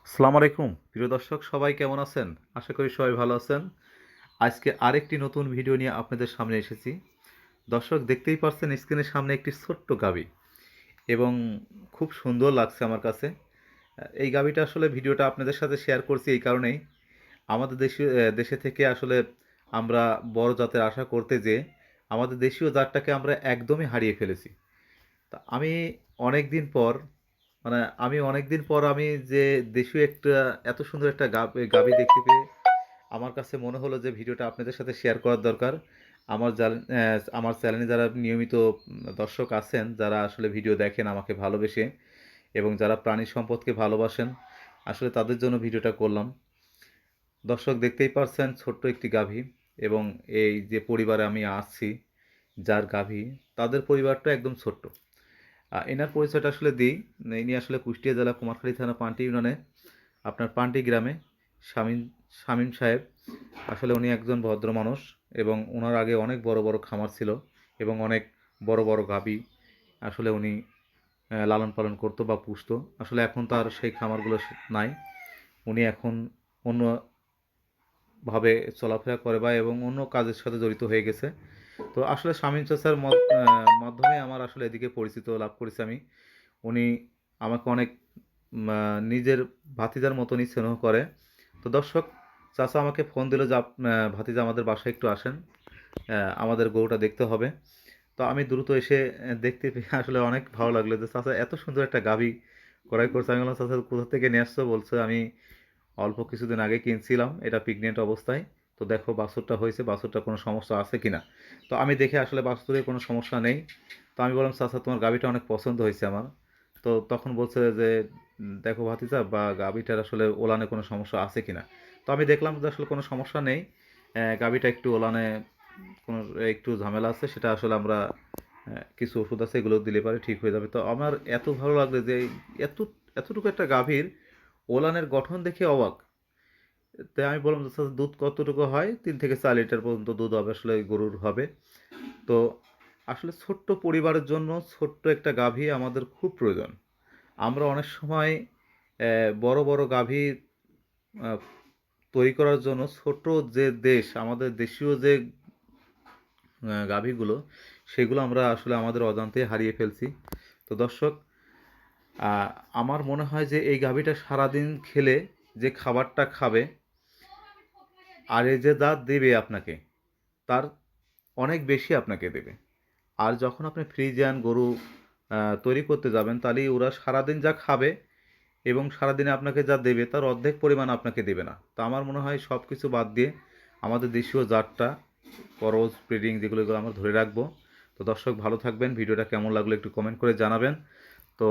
আসসালামু আলাইকুম প্রিয় দর্শক, সবাই কেমন আছেন? আশা করি সবাই ভালো আছেন। আজকে আরেকটি নতুন ভিডিও নিয়ে আপনাদের সামনে এসেছি। দর্শক, দেখতেই পাচ্ছেন স্ক্রিনের সামনে একটি ছোট্ট গাভী, এবং খুব সুন্দর লাগছে আমার কাছে। এই গাভীটা আসলে ভিডিওটা আপনাদের সাথে শেয়ার করছি এই কারণেই, আমাদের দেশে থেকে আসলে আমরা বড় জাতের আশা করতে যেয়ে আমাদের দেশীয় জাতটাকে আমরা একদমই হারিয়ে ফেলেছি। তা অনেক দিন পর আমি অনেক দিন পর যে দেশীয় একটা এত সুন্দর একটা গাভী দেখতে পেয়ে আমার কাছে মনে হলো যে ভিডিওটা আপনাদের সাথে শেয়ার করার দরকার। আমার চ্যানেলে যারা নিয়মিত দর্শক আছেন, যারা আসলে ভিডিও দেখেন আমাকে ভালোবেসে এবং যারা প্রাণী সম্পদকে ভালোবাসেন, আসলে তাদের জন্য ভিডিওটা করলাম। দর্শক, দেখতেই পারছেন ছোট্ট একটি গাভী, এবং এই যে পরিবারে আমি আসছি, যার গাভী, তাদের পরিবারটা একদম ছোট্ট। এনার পরিচয়টা আসলে দিই। ইনি আসলে কুষ্টিয়া জেলা কুমারখালী থানা পান্টি ইউনিয়নে আপনার পান্টি গ্রামে শামীম শামীম সাহেব। আসলে উনি একজন ভদ্র মানুষ, এবং ওনার আগে অনেক বড় বড় খামার ছিল এবং অনেক বড় বড় গাভী আসলে উনি লালন পালন করতো বা পুষতো। আসলে এখন তার সেই খামারগুলো নাই। উনি এখন অন্যভাবে চলাফেরা করে বা এবং অন্য কাজের সাথে জড়িত হয়ে গেছে। তো আসলে শামীম চাচার মাধ্যমে আমার আসলে এদিকে পরিচিত লাভ করেছি আমি। উনি আমাকে অনেক নিজের ভাতিজার মতনই স্নেহ করে। তো দর্শক, চাচা আমাকে ফোন দিল যে ভাতিজা আমাদের বাসায় একটু আসেন, আমাদের গরুটা দেখতে হবে। তো আমি দ্রুত এসে দেখতে পেয়ে আসলে অনেক ভালো লাগলো যে চাচা এত সুন্দর একটা গাভী ক্রয় করছে। আমি বললাম, চাচা কোথা থেকে নিয়ে আসছো? বলছে, আমি অল্প কিছুদিন আগে কিনছিলাম এটা প্রেগনেন্ট অবস্থায়। তো দেখো বাছুরটা হয়েছে, বাছুরটা কোনো সমস্যা আছে কিনা। তো আমি দেখে আসলে বাছুরের কোনো সমস্যা নেই। তো আমি বললাম, চাচা তোমার গাভীটা অনেক পছন্দ হয়েছে আমার। তো তখন বলছে যে দেখো ভাতিজা, বা গাভীটার আসলে ওলানে কোনো সমস্যা আছে কিনা। তো আমি দেখলাম যে আসলে কোনো সমস্যা নেই। গাভীটা একটু ওলানে কোনো একটু ঝামেলা আছে, সেটা আসলে আমরা কিছু ওষুধ আছে, এগুলো দিলে পারে ঠিক হয়ে যাবে। তো আমার এত ভালো লাগলো যে এত এতটুকু একটা গাভীর ওলানের গঠন দেখে অবাক। তাই আমি বললাম যে স্যার দুধ কতটুকু হয়? 3 থেকে 4 লিটার পর্যন্ত দুধ হবে আসলে গরুর হবে। তো আসলে ছোট্ট পরিবারের জন্য ছোট্ট একটা গাভী আমাদের খুব প্রয়োজন। আমরা অনেক সময় বড় বড় গাভী আহ, তৈরি করার জন্য ছোট যে দেশ, আমাদের দেশীয় যে গাভীগুলো, সেগুলো আমরা আসলে আমাদের অজান্তেই হারিয়ে ফেলছি। তো দর্শক, আহ, আমার মনে হয় যে এই গাভীটা সারাদিন খেলে যে খাবারটা খাবে, আর এই যে যা দেবে আপনাকে, তার অনেক বেশি আপনাকে দেবে। আর যখন আপনি ফ্রিজিয়ান গরু তৈরি করতে যাবেন, তাহলেই ওরা সারাদিন যা খাবে এবং সারাদিনে আপনাকে যা দেবে তার অর্ধেক পরিমাণ আপনাকে দেবে না। তো আমার মনে হয় সব কিছু বাদ দিয়ে আমাদের দেশীয় জাতটা, করজ ব্রিডিং যেগুলো, এগুলো আমরা ধরে রাখবো। তো দর্শক, ভালো থাকবেন। ভিডিওটা কেমন লাগলো একটু কমেন্ট করে জানাবেন। তো